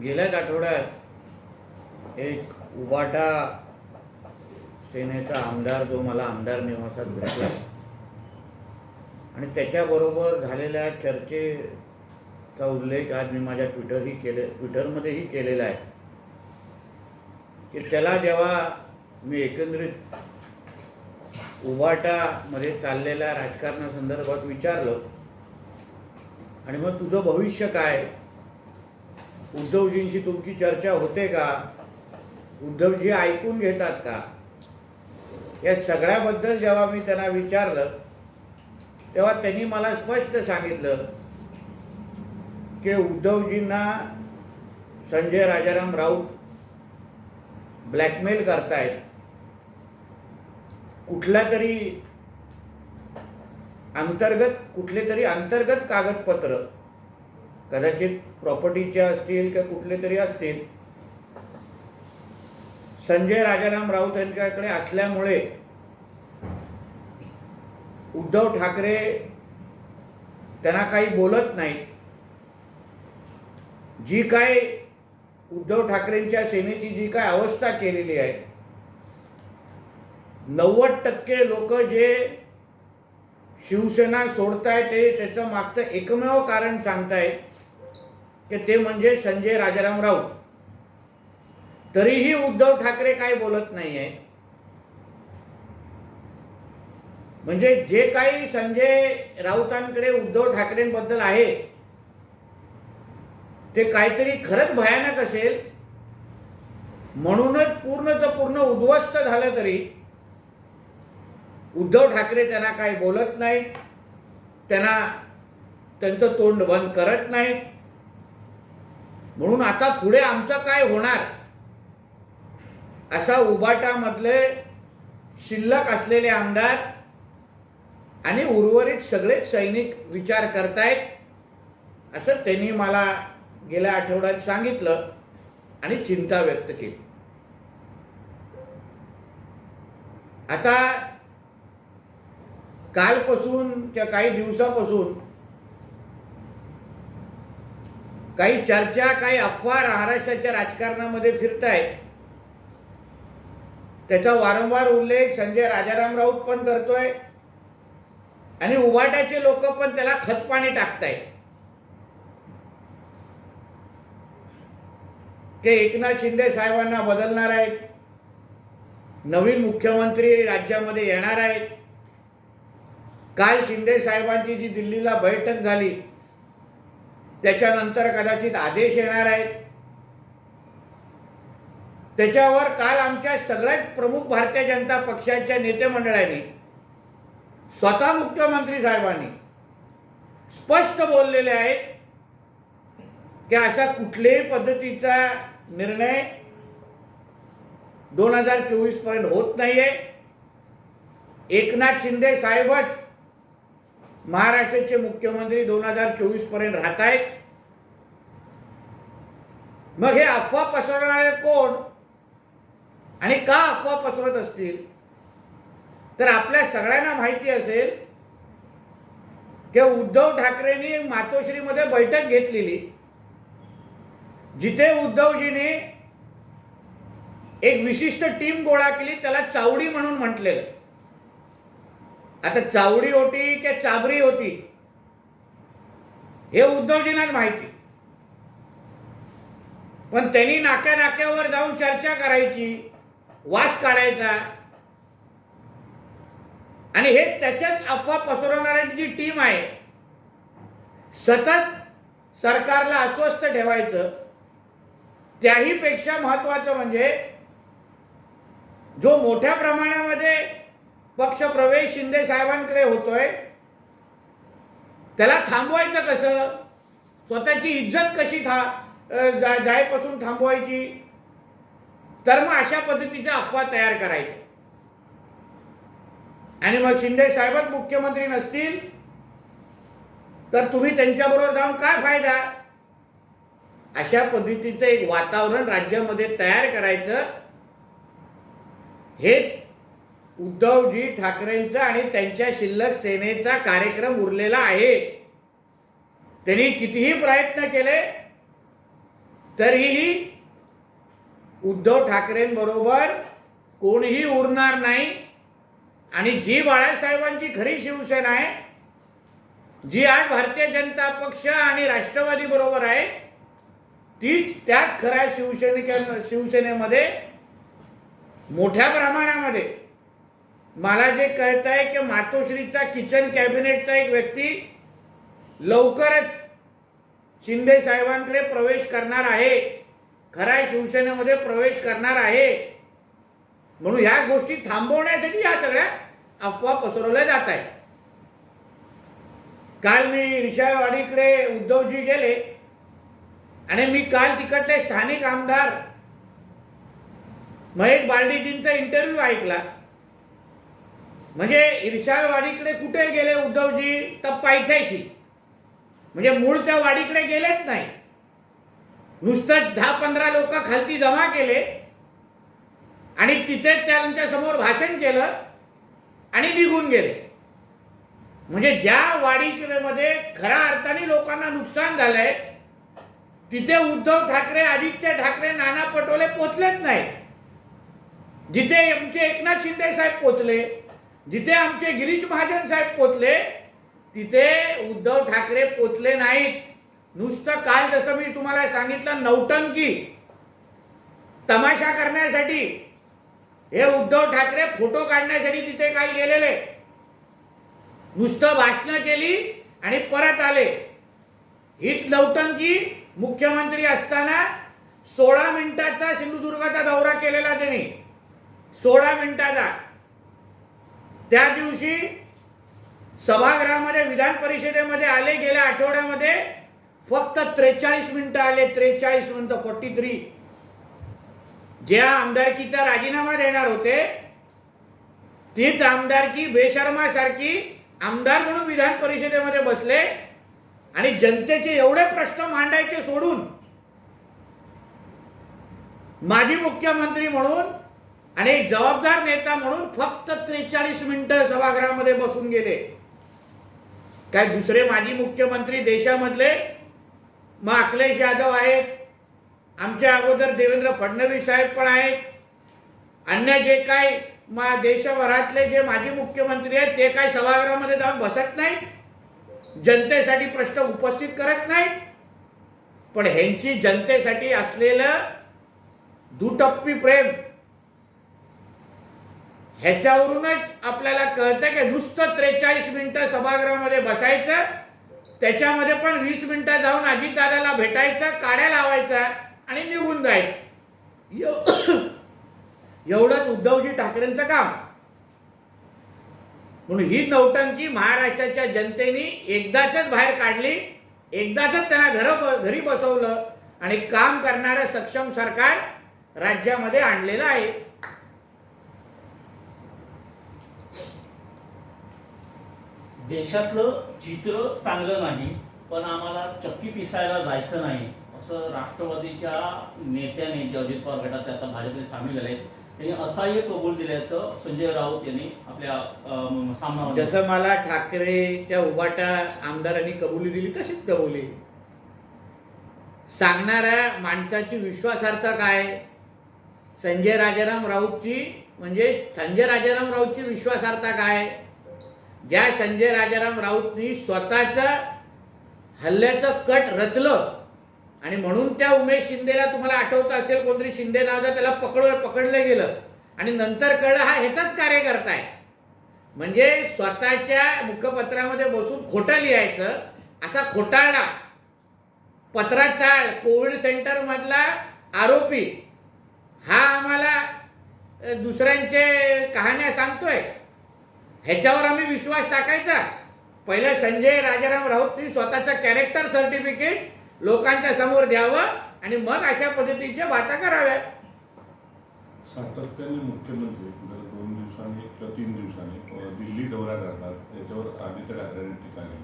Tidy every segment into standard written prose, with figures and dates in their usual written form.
गेल्याच आठवड्यात एक उबाटा सेनेचा आमदार जो मला आमदार निवासात भेटला आणि त्याच्याबरोबर झालेल्या चर्चेचा उल्लेख आज मी माझ्या ट्विटरमध्येही केलेला आहे की त्याला जेव्हा मी एकंदरीत उबाटामध्ये चाललेल्या राजकारणासंदर्भात विचारलं आणि मग तुझं भविष्य काय, उद्धवजींशी तुमची चर्चा होते का, उद्धवजी ऐकून घेतात का, या सगळ्याबद्दल जेव्हा मी त्यांना विचारलं तेव्हा त्यांनी मला स्पष्ट सांगितलं की उद्धवजींना संजय राजाराम राऊत ब्लॅकमेल करतायत, कुठले तरी अंतर्गत कागदपत्र कदाचित प्रॉपर्टीचे असतील किंवा कुठले तरी असतील संजय राजाराम राऊत यांच्याकडे असल्यामुळे उद्धव ठाकरे त्यांना काही बोलत नाहीत. जी काय उद्धव ठाकरेंच्या सेनेची जी काय अवस्था केलेली आहे, 90% लोक जे शिवसेना सोडतायत ते त्याचं मागचं एकमेव कारण सांगतायत की ते म्हणजे संजय राजाराम राऊत. तरीही उद्धव ठाकरे काय बोलत नाहीये. म्हणजे जे काही संजय राऊतांकडे उद्धव ठाकरेंबद्दल आहे ते काहीतरी खरंच भयानक असेल, म्हणूनच पूर्ण उद्ध्वस्त झालं तरी उद्धव ठाकरे त्यांना काही बोलत नाहीत, त्यांचं तोंड बंद करत नाहीत. म्हणून आता पुढे आमचं काय होणार असा उबाटामधले शिल्लक असलेले आमदार आणि उर्वरित सगळेच सैनिक विचार करतायत असं त्यांनी मला गेल्या आठवड्यात सांगितलं आणि चिंता व्यक्त केली. आता कालपासून किंवा काही दिवसापासून काही चर्चा, काही अफवा महाराष्ट्राच्या राजकारणामध्ये फिरतायत. त्याचा वारंवार उल्लेख संजय राजाराम राऊत पण करतोय आणि उबाटाचे लोक पण त्याला खतपाणी टाकतायत की एकनाथ शिंदे साहेबांना बदलणार आहेत, नवीन मुख्यमंत्री राज्यामध्ये येणार आहेत. काल शिंदे साहेबांची जी दिल्लीला बैठक झाली त्याच्यानंतर कदाचित आदेश येणार आहेत. त्याच्यावर काल आमच्या सगळ्याच प्रमुख भारतीय जनता पक्षाच्या नेते मंडळांनी स्वतः मुख्यमंत्री साहेबांनी स्पष्ट बोललेले आहेत की अशा कुठल्याही पद्धतीचा निर्णय 2024 पर्यंत होत नाहीये. एकनाथ शिंदे साहेबच महाराष्ट्राचे मुख्यमंत्री 2024 पर्यंत राहत आहेत. मग हे अफवा पसरवणारे कोण आणि का अफवा पसरवत असतील तर आपल्या सगळ्यांना माहिती असेल की उद्धव ठाकरेंनी मातोश्रीमध्ये बैठक घेतलेली जिथे उद्धवजींनी एक विशिष्ट टीम गोळा केली, त्याला चावडी म्हणून म्हटलेलं. आता चावडी होती की चाबरी होती हे उद्धवजींनाच माहिती, पण त्यांनी नाक्यावर जाऊन चर्चा करायची, वास काढायचा आणि हे त्याच्याच अफवा पसरवणाऱ्यांची जी टीम आहे सतत सरकारला अस्वस्थ ठेवायचं. त्याही पेक्षा महत्त्वाचं म्हणजे जो मोठ्या प्रमाणामध्ये पक्षप्रवेश शिंदे साहेबांकडे होतोय त्याला थांबवायचं कसं, स्वतःची इज्जत कशी जायपासून थांबवायची. तर मग अशा पद्धतीच्या अफवा तयार करायच्या आणि मग शिंदे साहेबच मुख्यमंत्री नसतील तर तुम्ही त्यांच्याबरोबर जाऊन काय फायदा. अशा पद्धतीचं एक वातावरण राज्यामध्ये तयार करायचं हेच उद्धवजी ठाकरेंचा आणि त्यांच्या शिल्लक सेनेचा कार्यक्रम उरलेला आहे. त्यांनी कितीही प्रयत्न केले तरीही उद्धव ठाकरेंबरोबर कोणीही उरणार नाही. आणि जी बाळासाहेबांची खरी शिवसेना आहे, जी आज भारतीय जनता पक्ष आणि राष्ट्रवादी बरोबर आहे, तीच त्याच खऱ्या शिवसेनेमध्ये मोठ्या प्रमाणामध्ये मला जे कळत आहे की मातोश्रीचा किचन कॅबिनेटचा एक व्यक्ती लवकरच शिंदे साहेबांकडे प्रवेश करणार आहे, खऱ्या शिवसेनेमध्ये प्रवेश करणार आहे. म्हणून ह्या गोष्टी थांबवण्यासाठी या सगळ्या अफवा पसरवल्या जात आहेत. काल मी रिशाळवाडीकडे उद्धवजी गेले आणि मी काल तिकडले स्थानिक आमदार महेश बालदीजींचा इंटरव्ह्यू ऐकला. म्हणजे इर्शाळवाडीकडे कुठे गेले उद्धवजी, तर पायथ्याशी, म्हणजे मूळ त्या वाडीकडे गेलेच नाही. नुसतं 10-15 लोक खालती जमा केले आणि तिथे त्यांच्या समोर भाषण केलं आणि निघून गेले. म्हणजे ज्या वाडीमध्ये खऱ्या अर्थाने लोकांना नुकसान झालंय, तिथे उद्धव ठाकरे, आदित्य ठाकरे, नाना पटोले पोचलेच नाही. जिथे आमचे एकनाथ शिंदे साहेब पोचले, जिथे आमचे गिरीश महाजन साहेब पोचले, तिथे उद्धव ठाकरे पोचले नाहीत. नुसतं काल जसं मी तुम्हाला सांगितलं, नौटंकी तमाशा करण्यासाठी हे उद्धव ठाकरे फोटो काढण्यासाठी तिथे काल गेलेले, नुसतं भाषणं केली आणि परत आले. हीच नौटंकी मुख्यमंत्री असताना 16 मिनिटाचा सिंधुदुर्गाचा दौरा केलेला त्यांनी, 16 मिनिटाचा. त्या दिवशी सभागृहामध्ये विधान परिषदेमध्ये आले, गेल्या आठवड्यामध्ये फक्त 43 मिनिटं आले, 43 मिनिटं, 43. ज्या आमदारकीचा राजीनामा देणार होते, तीच आमदारकी बेशर्मासारखी आमदार म्हणून विधान परिषदेमध्ये बसले आणि जनतेचे एवढे प्रश्न मांडायचे सोडून माजी मुख्यमंत्री म्हणून आणि एक जबाबदार नेता म्हणून फक्त 43 मिनिटं सभागृहामध्ये बसून गेले. काय दुसरे माजी मुख्यमंत्री देशामधले मग अखिलेश यादव आहेत, आमच्या अगोदर देवेंद्र फडणवीस साहेब पण आहेत, अन्य जे काय देशभरातले जे माजी मुख्यमंत्री आहेत ते काय सभागृहामध्ये जाऊन बसत नाहीत, जनतेसाठी प्रश्न उपस्थित करत नाहीत. पण ह्यांची जनतेसाठी असलेलं दुटप्पी प्रेम, ह्याच्यावरूनच आपल्याला कळतं की नुसतं 43 मिनिटं सभागृहामध्ये बसायचं, त्याच्यामध्ये पण 20 मिनिटं जाऊन अजितदादाला भेटायचं, काड्या लावायचा आणि निघून जायचं. एवढंच उद्धवजी ठाकरेंचं काम. म्हणून ही नौटंकी महाराष्ट्राच्या जनतेने एकदाच बाहेर काढली, एकदाच त्यांना घरी बसवलं आणि काम करणारं सक्षम सरकार राज्यामध्ये आणलेलं आहे. देशातलं चित्र चांगलं नाही, पण आम्हाला चक्की पिसायला जायचं नाही, असं राष्ट्रवादीच्या नेत्याने, जे अजित पवार गटात आता भाजपमध्ये सामील झाले, त्यांनी असाही कबूल दिल्याचं संजय राऊत यांनी आपल्या सामनामध्ये. जसं मला ठाकरेच्या उभाटा आमदारांनी कबुली दिली तशीच कबुली. सांगणाऱ्या माणसाची विश्वासार्हता काय? संजय राजाराम राऊतची, म्हणजे संजय राजाराम राऊतची विश्वासार्हता काय? ज्या संजय राजाराम राऊतनी स्वतःचं हल्ल्याचं कट रचलं आणि म्हणून त्या उमेश शिंदेला, तुम्हाला आठवतं असेल, कोणतरी शिंदे नावाचा, त्याला पकडलं गेलं आणि नंतर कळलं हा ह्याचाच कार्यकर्ता आहे. म्हणजे स्वतःच्या मुखपत्रामध्ये बसून खोटं लिहायचं, असा खोटारडा पत्राचाळ कोविड सेंटर मधला आरोपी हा आम्हाला दुसऱ्यांचे कहाण्या सांगतोय, ह्याच्यावर आम्ही विश्वास टाकायचा? पहिला संजय राजाराम राऊतनी स्वतःचं कॅरेक्टर सर्टिफिकेट लोकांच्या समोर द्यावं आणि मग अशा पद्धतीच्या बाता कराव्या. सातत्याने मुख्यमंत्री 2 दिवसांनी किंवा 3 दिवसांनी दिल्ली दौरा करतात, याच्यावर आदित्य ठाकरेंनी टीका केली.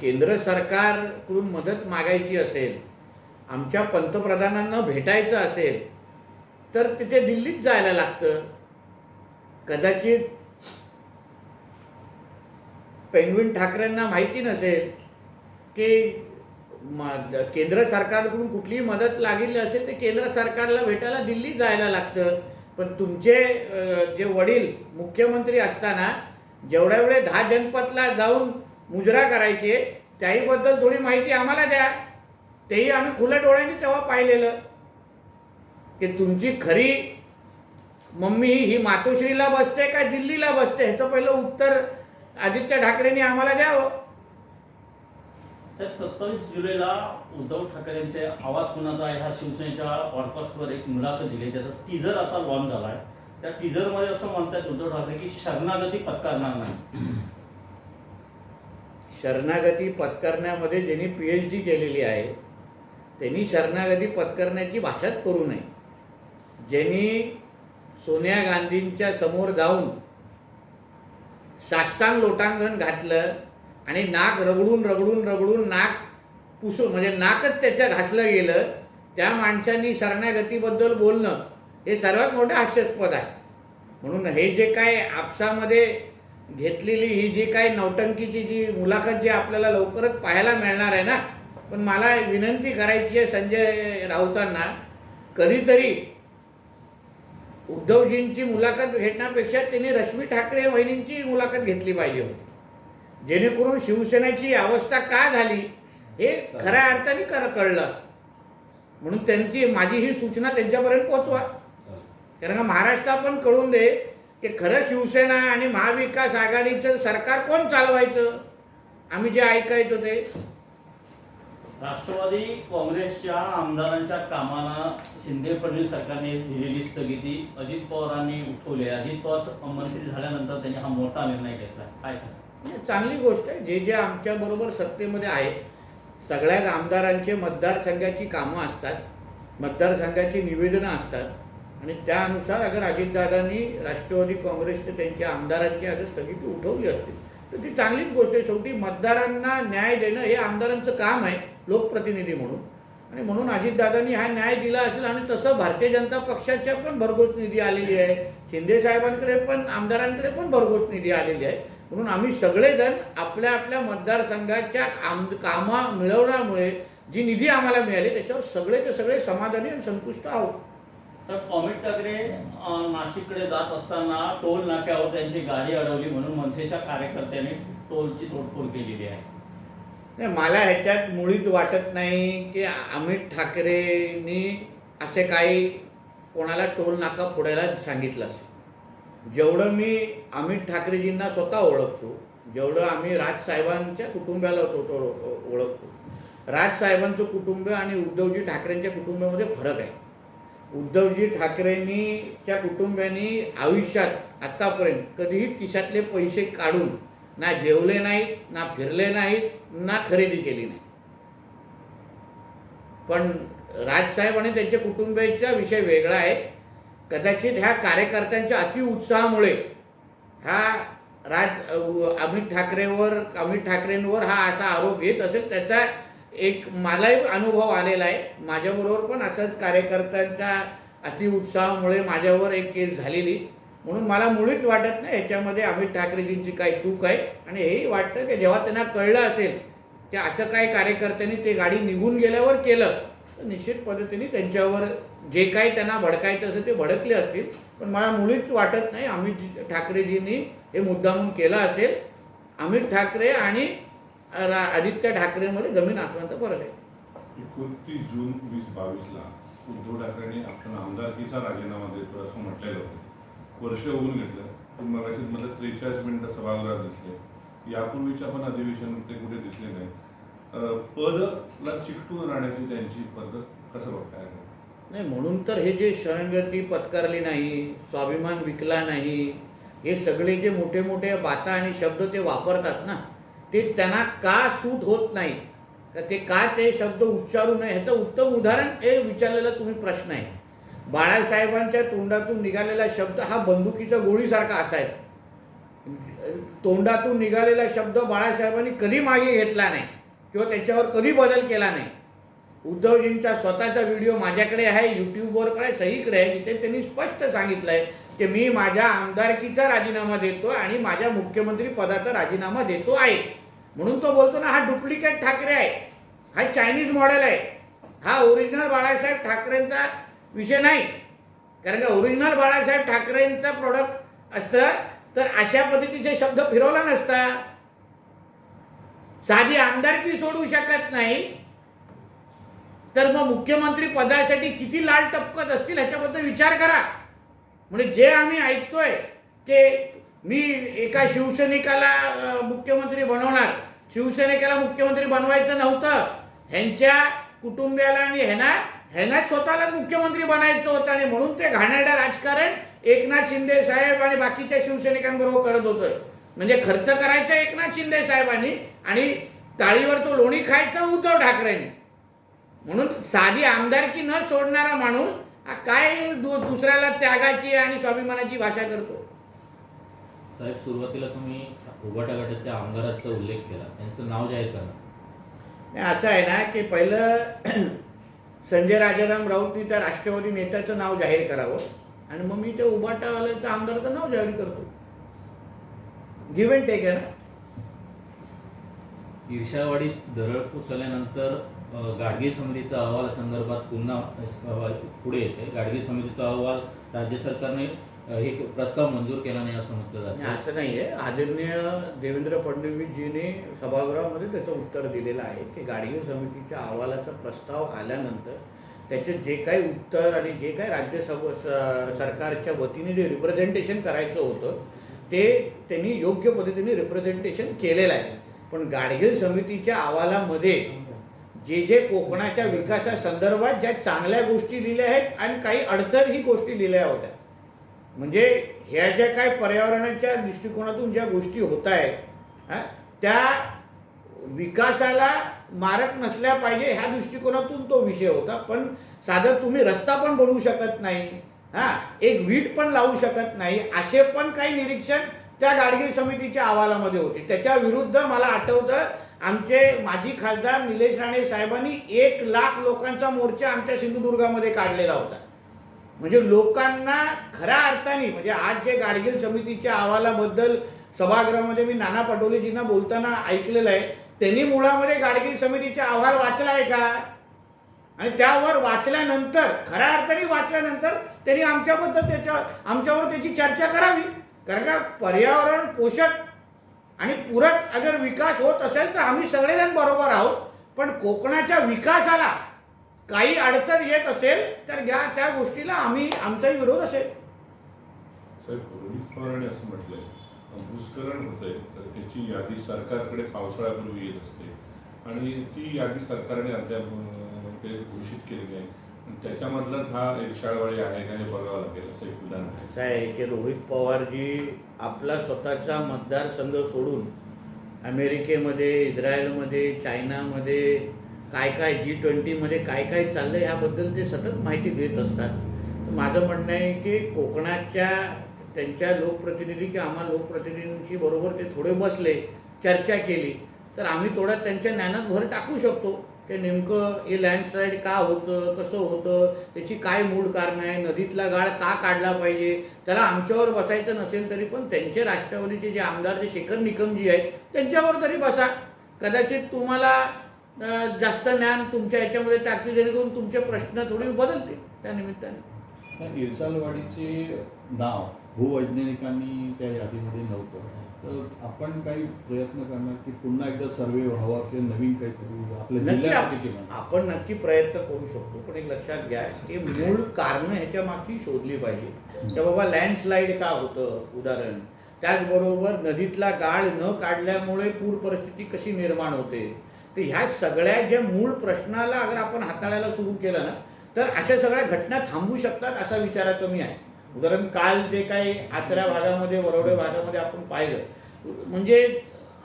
केंद्र सरकारकडून मदत मागायची असेल, आमच्या पंतप्रधानांना भेटायचं असेल, तर तिथे दिल्लीत जायला लागतं. कदाचित पेंगविन ठाकरेंना माहिती नसेल की केंद्र सरकारकडून कुठलीही मदत लागली असेल तर केंद्र सरकारला भेटायला दिल्लीत जायला लागतं. पण तुमचे जे वडील मुख्यमंत्री असताना जेवढ्या वेळे 10 जनपथला जाऊन मुजरा करायचे त्याहीबद्दल थोडी माहिती आम्हाला द्या. तेही आम्ही खुल्या डोळ्यांनी तेव्हा पाहिलेलं की तुमची खरी मम्मी ही मातोश्रीला बसते का दिल्लीला बसते ह्याचं पहिलं उत्तर आदित्य ठाकरेंनी आम्हाला द्यावं. साहेब 27 जुलैला उद्धव ठाकरेंचे आवाज कुणाचा आहे ह्या शिवसेनेच्या पॉडकास्टवर एक मुलाखत दिली. त्याचा टीजर आता लॉन्च झाला आहे. त्या टीजरमध्ये असं म्हणतात उद्धव ठाकरे की शरणागती पत्करणार नाही. शरणागती पत्करण्यामध्ये ज्यांनी PhD केलेली आहे त्यांनी शरणागती पत्करण्याची भाषाच करू नये. ज्यांनी सोनिया गांधींच्या समोर जाऊन साष्टांग लोटांगण घातलं आणि नाक रगडून रगडून रगडून नाक पुसून म्हणजे नाकच त्याच्या घासलं गेलं, त्या माणसांनी शरणागतीबद्दल बोलणं हे सर्वात मोठं हास्यास्पद आहे. म्हणून हे जे काय आपसामध्ये घेतलेली ही जी काय नौटंकीची जी मुलाखत जी आपल्याला लवकरच पाहायला मिळणार आहे ना, पण मला विनंती करायची आहे संजय राऊतांना, कधीतरी उद्धवजींची मुलाखत घेण्यापेक्षा त्यांनी रश्मी ठाकरे वहिनींची मुलाखत घेतली पाहिजे होती, जेणेकरून शिवसेनेची अवस्था का झाली हे खऱ्या अर्थाने कळलं. म्हणून त्यांची माझी ही सूचना त्यांच्यापर्यंत पोहोचवा, कारण का महाराष्ट्रात पण कळून दे की खरं शिवसेना आणि महाविकास आघाडीचं सरकार कोण चालवायचं. आम्ही जे ऐकायचो ते राष्ट्रवादी काँग्रेसच्या आमदारांच्या कामाला शिंदे फडणवीस सरकारने दिलेली स्थगिती अजित पवारांनी उठवली. अजित पवार मंत्री झाल्यानंतर त्यांनी हा मोठा निर्णय घेतला. काय सांगा? चांगली गोष्ट आहे. जे जे आमच्याबरोबर सत्तेमध्ये आहेत सगळ्याच आमदारांचे मतदारसंघाची कामं असतात, मतदारसंघाची निवेदनं असतात आणि त्यानुसार अगर अजितदादांनी राष्ट्रवादी काँग्रेसचे त्यांच्या आमदारांची अगर स्थगिती उठवली असतील तर ती चांगलीच गोष्ट आहे. शेवटी मतदारांना न्याय देणं हे आमदारांचं काम आहे लोकप्रतिनिधी म्हणून, आणि म्हणून अजितदादांनी हा न्याय दिला असेल. आणि तसं भारतीय जनता पक्षाच्या पण भरघोस निधी आलेली आहे, शिंदे साहेबांकडे पण आमदारांकडे पण भरघोस निधी आलेली आहे. म्हणून आम्ही सगळेजण आपल्या आपल्या मतदारसंघाच्या कामा मिळवण्यामुळे जी निधी आम्हाला मिळाली त्याच्यावर सगळेचे सगळे समाधानी आणि संतुष्ट आहोत. तर अमित ठाकरे नाशिककडे जात असताना टोल नाक्यावर त्यांची गाडी अडवली म्हणून मनसेच्या कार्यकर्त्यांनी टोलची तोडफोड केलेली आहे. नाही, मला ह्याच्यात मुळीच वाटत नाही की अमित ठाकरेंनी असे काही कोणाला टोल नाका फोडायला सांगितलं असेल. जेवढं मी अमित ठाकरेजींना स्वतः ओळखतो, जेवढं आम्ही राजसाहेबांच्या कुटुंबाला ओळखतो, राजसाहेबांचं कुटुंब आणि उद्धवजी ठाकरेंच्या कुटुंबामध्ये फरक आहे. उद्धवजी ठाकरेंच्या कुटुंबांनी आयुष्यात आत्तापर्यंत कधीही खिशातले पैसे काढून ना जेवले नाहीत, ना फिरले नाहीत, ना खरेदी केली नाही. पण राजसाहेब आणि त्यांच्या कुटुंबाचा विषय वेगळा आहे. कदाचित ह्या कार्यकर्त्यांच्या अतिउत्साहामुळे अमित ठाकरेंवर हा असा आरोप येत असेल. त्याचा एक मलाही अनुभव आलेला आहे. माझ्याबरोबर पण असंच कार्यकर्त्यांच्या अतिउत्साहामुळे माझ्यावर एक केस झालेली. म्हणून मला मुळीच वाटत नाही ह्याच्यामध्ये अमित ठाकरेजींची काही चूक आहे. आणि हेही वाटतं की जेव्हा त्यांना कळलं असेल की असं काही कार्यकर्त्यांनी ते गाडी निघून गेल्यावर केलं तर निश्चित पद्धतीने त्यांच्यावर जे काही त्यांना भडकायचं असेल ते भडकले असतील. पण मला मुळीच वाटत नाही अमित ठाकरेजींनी हे मुद्दामून केलं असेल. अमित ठाकरे आणि आदित्य ठाकरेमध्ये जमीन आसमानचा फरक आहे. 29 जून 2022ला उद्धव ठाकरेंनी आपण आमदारकीचा राजीनामा देतो असं म्हटलेलं होतं. वर्ष होऊन घेतलं. पण मगाशी मध्ये 43 मिनिटं सभागृहात दिसले. यापूर्वीच्या पण अधिवेशन ते कुठे दिसले नाही. पदला चिकटून राहण्याची त्यांची पद्धत कसं बघताय? नाही, म्हणून तर हे जे शरणागती पत्करली नाही, स्वाभिमान विकला नाही, हे सगळे जे मोठे मोठे बाता आणि शब्द ते वापरतात ना, ते त्यांना का सूट होत नाही, ते का ते शब्द उच्चारू नये ह्याचं उत्तम उदाहरण हे विचारलेला तुम्ही प्रश्न आहे. बाळासाहेबांच्या तोंडातून निघालेला शब्द हा बंदुकीच्या गोळीसारखा असायचा. तोंडातून निघालेला शब्द बाळासाहेबांनी कधी मागे घेतला नाही किंवा त्याच्यावर कधी बदल केला नाही. उद्धवजींचा स्वतःचा व्हिडिओ माझ्याकडे आहे, यूट्यूबवर पण आहे, सगळीकडे आहे, जिथे त्यांनी स्पष्ट सांगितलं आहे की मी माझ्या आमदारकीचा राजीनामा देतो आणि माझ्या मुख्यमंत्री पदाचा राजीनामा देतो आहे. म्हणून तो बोलतो ना हा डुप्लिकेट ठाकरे आहे. हा चायनीज मॉडेल आहे. हा ओरिजिनल बाळासाहेब ठाकरेंचा विषय नाही. कारण का ओरिजिनल बाळासाहेब ठाकरेंचा प्रोडक्ट असतं तर अशा पद्धतीचे शब्द फिरवला नसता. साधी आमदारकी सोडू शकत नाही तर मग मुख्यमंत्री पदासाठी किती लाल टपकत असतील ह्याच्याबद्दल विचार करा. म्हणजे जे आम्ही ऐकतोय की मी एका शिवसैनिकाला मुख्यमंत्री बनवणार, शिवसैनिकाला मुख्यमंत्री बनवायचं नव्हतं, ह्यांच्या कुटुंबियाला आणि ह्यांनाच स्वतःला मुख्यमंत्री बनायचं होतं आणि म्हणून ते घाणेरडं राजकारण एकनाथ शिंदे साहेब आणि बाकीच्या शिवसैनिकांबरोबर करत होतं. म्हणजे खर्च करायचा एकनाथ शिंदे साहेबांनी आणि टाळीवर तो लोणी खायचा उद्धव ठाकरेंनी. म्हणून साधी आमदारकी न सोडणारा माणूस हा काय दुसऱ्याला त्यागाची आणि स्वाभिमानाची भाषा करतो. साहेब, सुरुवातीला तुम्ही उभाटा गटाच्या आमदाराचा उल्लेख केला, त्यांचं नाव जाहीर करा. नाही, असं आहे ना की पहिलं संजय राजाराम राऊतनी त्या राष्ट्रवादी नेत्याचं नाव जाहीर करावं आणि मग मी त्या उभाटावाल्याचं आमदाराचं नाव जाहीर करतो. गिव्ह अँड टेक आहे ना. ईर्षावाडीत दरड कोसळल्यानंतर गाडगीळ समितीचा अहवाल संदर्भात पुन्हा पुढे येते. गाडगीळ समितीचा अहवाल राज्य सरकारने हे प्रस्ताव मंजूर केला नाही असं म्हटलं आणि जातं. असं नाही आहे. आदरणीय देवेंद्र फडणवीसजीने सभागृहामध्ये त्याचं उत्तर दिलेलं आहे की गाडगीळ समितीच्या अहवालाचा प्रस्ताव आल्यानंतर त्याचे जे काही उत्तर आणि जे काही सरकारच्या वतीने जे रिप्रेझेंटेशन करायचं होतं ते त्यांनी योग्य पद्धतीने रिप्रेझेंटेशन केलेलं आहे. पण गाडगीळ समितीच्या अहवालामध्ये जे जे कोकणाच्या विकासासंदर्भात ज्या चांगल्या गोष्टी लिहिल्या आहेत आणि काही अडचणही गोष्टी लिहिल्या होत्या. म्हणजे ह्या ज्या काय पर्यावरणाच्या दृष्टिकोनातून ज्या गोष्टी होत आहेत त्या विकासाला मारक नसल्या पाहिजे ह्या दृष्टिकोनातून तो विषय होता. पण साधं तुम्ही रस्ता पण बनवू शकत नाही, एक वीट पण लावू शकत नाही, असे पण काही निरीक्षण त्या गाडगीळ समितीच्या अहवालामध्ये होते. त्याच्या विरुद्ध मला आठवतं आमचे माजी खासदार निलेश राणे साहेबांनी 1,00,000 लोकांचा मोर्चा आमच्या सिंधुदुर्गामध्ये काढलेला होता. म्हणजे लोकांना खऱ्या अर्थाने म्हणजे आज जे गाडगीळ समितीच्या अहवालाबद्दल सभागृहामध्ये मी नाना पटोलेजींना बोलताना ऐकलेलं आहे, त्यांनी मुळामध्ये गाडगीळ समितीचा अहवाल वाचला आहे का? आणि त्यावर वाचल्यानंतर खऱ्या अर्थाने वाचल्यानंतर त्यांनी आमच्यावर त्याची चर्चा करावी. कारण का पर्यावरण पोषक आणि पूरक अगर विकास होत असेल तर आम्ही सगळेजण बरोबर आहोत. पण कोकणाच्या विकासाला काही अडचण येत असेल तर त्या गोष्टीला आमचाही विरोध असेल. साहेब, रोहित पवारांनी असं म्हटलंय भूस्खलन होतंय तर त्याची यादी सरकारकडे पावसाळ्यापूर्वी येत असते आणि ती यादी सरकारने अद्याप ते घोषित केलेली आहे. त्याच्यामधलाच हा ईर्षाळवाडी आहे का हे बघावं लागेल असं एक उदाहरण आहे. असं आहे की रोहित पवारजी आपला स्वतःचा मतदारसंघ सोडून अमेरिकेमध्ये, इस्रायलमध्ये, चायनामध्ये काय काय G20मध्ये काय काय चाललं आहे ह्याबद्दल ते सतत माहिती देत असतात. तर माझं म्हणणं आहे की कोकणाच्या त्यांच्या लोकप्रतिनिधी किंवा आम्हा लोकप्रतिनिधींशी बरोबर ते थोडे बसले, चर्चा केली तर आम्ही थोडा त्यांच्या ज्ञानात भर टाकू शकतो की नेमकं हे लँडस्लाईड का होतं, कसं होतं, त्याची काय मूळ कारण आहे, नदीतला गाळ का काढला पाहिजे. त्याला आमच्यावर बसायचं नसेल तरी पण त्यांचे राष्ट्रवादीचे जे आमदार जे शेखर निकमजी आहेत त्यांच्यावर तरी बसा. कदाचित तुम्हाला जास्त ज्ञान तुमच्या ह्याच्यामध्ये टाकते जेणेकरून तुमचे प्रश्न थोडे बदलतील त्या निमित्ताने. इरसालवाडीचे नाव भूवैज्ञानिकांनी त्या यादीमध्ये नव्हतं, तर आपण काही प्रयत्न करणार की पुन्हा एकदा सर्वे व्हावा किंवा नवीन काहीतरी आपल्या जिल्ह्यासाठी किंवा आपण नक्की प्रयत्न करू शकतो. पण एक लक्षात घ्या की मूळ कारणं ह्याच्या मागची शोधली पाहिजे. तर बाबा लँडस्लाईड का होतं उदाहरण, त्याचबरोबर नदीतला गाळ न काढल्यामुळे पूर परिस्थिती कशी निर्माण होते. तर ह्या सगळ्या ज्या मूळ प्रश्नाला अगर आपण हाताळायला सुरू केलं ना तर अशा सगळ्या घटना थांबू शकतात असा विचाराचं मी आहे. उदाहरण काल जे काही आचऱ्या भागामध्ये, वरवडे भागामध्ये आपण पाहिलं म्हणजे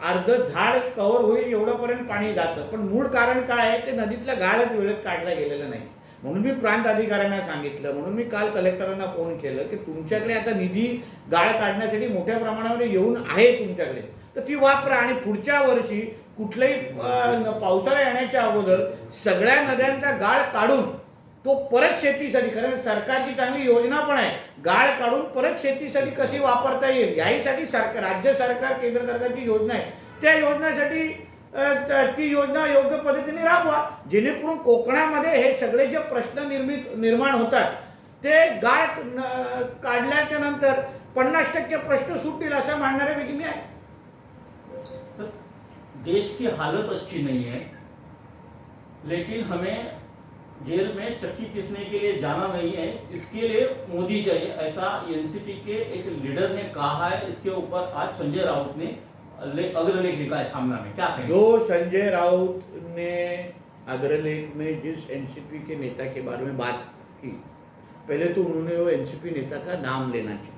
अर्ध झाड कव्हर होईल एवढंपर्यंत पाणी जातं. पण मूळ कारण काय आहे ते नदीतला गाळच वेळेत काढला गेलेला नाही. म्हणून मी प्रांत अधिकाऱ्यांना सांगितलं, म्हणून मी काल कलेक्टरांना फोन केलं की तुमच्याकडे आता निधी गाळ काढण्यासाठी मोठ्या प्रमाणामध्ये येऊन आहे तुमच्याकडे, तर ती वापरा आणि पुढच्या वर्षी कुठल्याही पावसाळा येण्याच्या अगोदर सगळ्या नद्यांचा गाळ काढून तो परत शेतीसाठी, कारण सरकारची चांगली योजना पण आहे, गाळ काढून परत शेतीसाठी कशी वापरता येईल याहीसाठी राज्य सरकार, केंद्र सरकारची योजना आहे. त्या योजनेसाठी ती योजना योग्य पद्धतीने राबवा, जेणेकरून कोकणामध्ये हे सगळे जे प्रश्न निर्माण होतात ते गाठ काढल्याच्या नंतर 50% प्रश्न सुटतील असं मानणाऱ्यापैकी मी आहे. सर, देश की हालत अच्छी नहीं है, लेकिन हमें जेल में चक्की पीसने के लिए जाना नहीं है, इसके लिए मोदी चाहिए, ऐसा एनसीपी के एक लीडर ने कहा है. इसके ऊपर आज संजय राउत ने अग्रलेख लिखा है सामना में, क्या कहें? जो संजय राउत ने अग्रलेख में जिस एनसीपी के नेता के बारे में बात की, पहले तो उन्होंने वो एनसीपी नेता का नाम लेना चाहिए,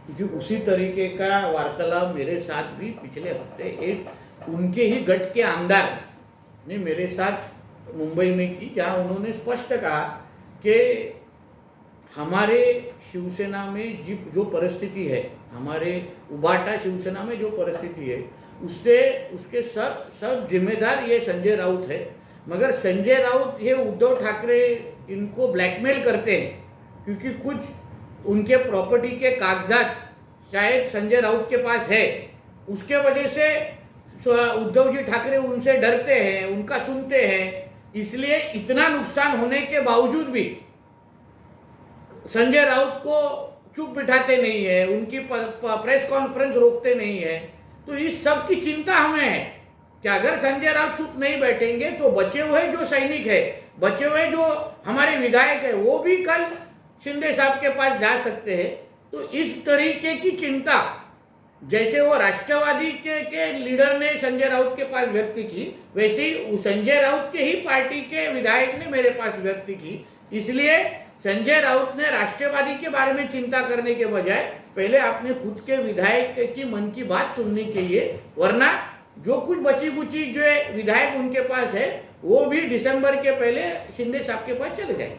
क्योंकि उसी तरीके का वार्तालाप मेरे साथ भी पिछले हफ्ते एक उनके ही गट के आमदार ने मेरे साथ मुंबई में की, जहां उन्होंने स्पष्ट कहा कि हमारे शिवसेना में जो परिस्थिति है, हमारे उबाटा शिवसेना में जो परिस्थिति है, उसके सब जिम्मेदार ये संजय राउत है. मगर संजय राउत ये उद्धव ठाकरे इनको ब्लैकमेल करते हैं, क्योंकि कुछ उनके प्रॉपर्टी के कागजात शायद संजय राउत के पास है, उसके वजह से उद्धव जी ठाकरे उनसे डरते हैं, उनका सुनते हैं. इसलिए इतना नुकसान होने के बावजूद भी संजय राउत को चुप बिठाते नहीं है, उनकी प्रेस कॉन्फ्रेंस रोकते नहीं है. तो इस सब की चिंता हमें है कि अगर संजय राउत चुप नहीं बैठेंगे तो बचे हुए जो सैनिक है, बचे हुए जो हमारे विधायक है, वो भी कल शिंदे साहब के पास जा सकते हैं. तो इस तरीके की चिंता जैसे वो राष्ट्रवादी के लीडर ने संजय राउत के पास व्यक्त की, वैसे ही संजय राउत के ही पार्टी के विधायक ने मेरे पास व्यक्त की. इसलिए संजय राउत ने राष्ट्रवादी के बारे में चिंता करने के बजाय पहले अपने खुद के विधायक की मन की बात सुननी चाहिए, वरना जो कुछ बची कुची जो विधायक उनके पास है वो भी दिसंबर के पहले शिंदे साहब के पास चले जाए.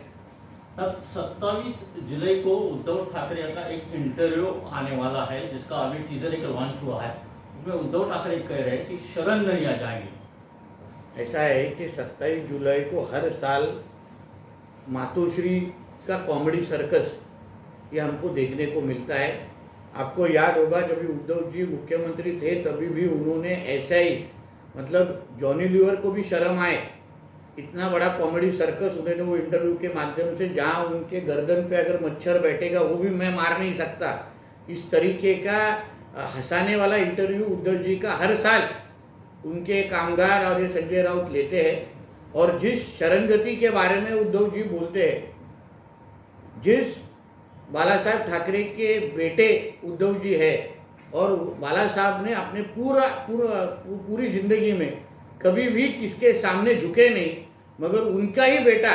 अब 27 जुलाई को उद्धव ठाकरे का एक इंटरव्यू आने वाला है, जिसका अभी टीजर एक लॉन्च हुआ है. उसमें उद्धव ठाकरे कह रहे हैं कि शरण नहीं आ जाएंगे. ऐसा है कि 27 जुलाई को हर साल मातोश्री का कॉमेडी सर्कस ये हमको देखने को मिलता है. आपको याद होगा जब उद्धव जी मुख्यमंत्री थे तभी भी उन्होंने ऐसा ही, मतलब जॉनी लीवर को भी शर्म आए, इतना बड़ा कॉमेडी सर्कस उन्होंने वो इंटरव्यू के माध्यम से, जहां उनके गर्दन पे अगर मच्छर बैठेगा वो भी मैं मार नहीं सकता, इस तरीके का हंसाने वाला इंटरव्यू उद्धव जी का हर साल उनके कामगार और ये संजय राउत लेते हैं. और जिस शरणगति के बारे में उद्धव जी बोलते हैं, जिस बाला साहब ठाकरे के बेटे उद्धव जी है, और बाला साहब ने अपने पूरी जिंदगी में कभी भी किसके सामने झुके नहीं, मगर उनका ही बेटा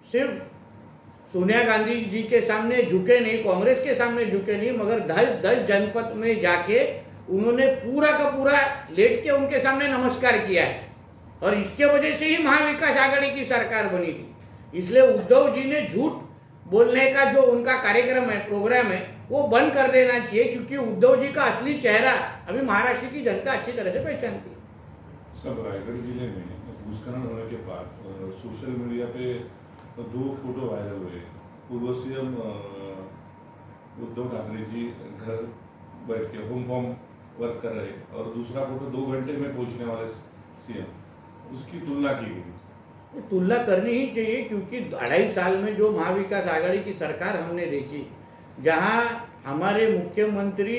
सिर्फ सोनिया गांधी जी के सामने झुके नहीं, कांग्रेस के सामने झुके नहीं, मगर 10 जनपद में जाके उन्होंने पूरा का पूरा लेट के उनके सामने नमस्कार किया है. और इसके वजह से ही महाविकास आघाड़ी की सरकार बनी थी. इसलिए उद्धव जी ने झूठ बोलने का जो उनका कार्यक्रम है, प्रोग्राम है, वो बंद कर देना चाहिए, क्योंकि उद्धव जी का असली चेहरा अभी महाराष्ट्र की जनता अच्छी तरह से पहचानती है. सब रायगढ़ जिले में भूस्खलन होने के बाद सोशल मीडिया पे 2 फोटो वायरल हुए. पूर्व सीएम उद्धव ठाकरे जी घर बैठ के होम फॉर्म वर्क कर रहे, और दूसरा फोटो 2 घंटे में पहुंचने वाले सीएम, उसकी तुलना की गई. तुलना करनी ही चाहिए, क्योंकि 2.5 साल में जो महाविकास आघाड़ी की सरकार हमने देखी, जहां हमारे मुख्यमंत्री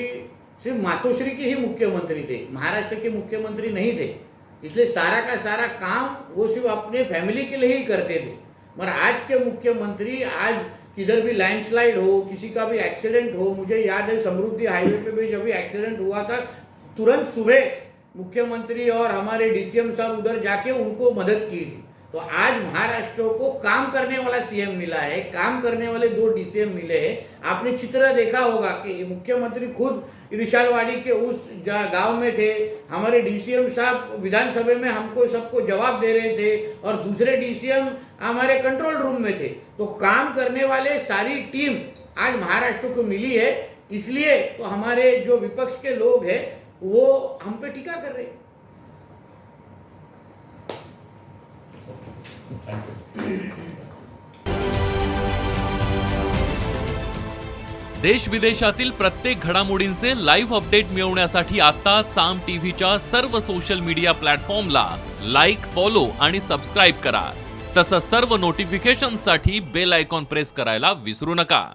सिर्फ मातोश्री के ही मुख्यमंत्री थे, महाराष्ट्र के मुख्यमंत्री नहीं थे, इसलिए सारा का सारा काम वो सिर्फ अपने फैमिली के लिए ही करते थे. मगर आज के मुख्यमंत्री, आज किधर भी लैंडस्लाइड हो, किसी का भी एक्सीडेंट हो, मुझे याद है समृद्धि हाईवे पे भी जब भी एक्सीडेंट हुआ था, तुरंत सुबह मुख्यमंत्री और हमारे डीसीएम साहब उधर जाके उनको मदद की थी. तो आज महाराष्ट्र को काम करने वाला सीएम मिला है, काम करने वाले 2 डीसीएम मिले हैं. आपने चित्र देखा होगा कि मुख्यमंत्री खुद रिशालवाड़ी के उस गांव में थे, हमारे डीसीएम साहब विधानसभा में हमको सबको जवाब दे रहे थे, और दूसरे डीसीएम हमारे कंट्रोल रूम में थे. तो काम करने वाले सारी टीम आज महाराष्ट्र को मिली है. इसलिए तो हमारे जो विपक्ष के लोग हैं वो हम पे टीका कर रहे हैं. Thank you. देश विदेशातील प्रत्येक घडामोडींचे लाईव्ह अपडेट मिळवण्यासाठी आता साम टीव्हीच्या सर्व सोशल मीडिया प्लॅटफॉर्मला लाईक, फॉलो आणि सबस्क्राईब करा. तसंच सर्व नोटिफिकेशनसाठी बेल आयकॉन प्रेस करायला विसरू नका.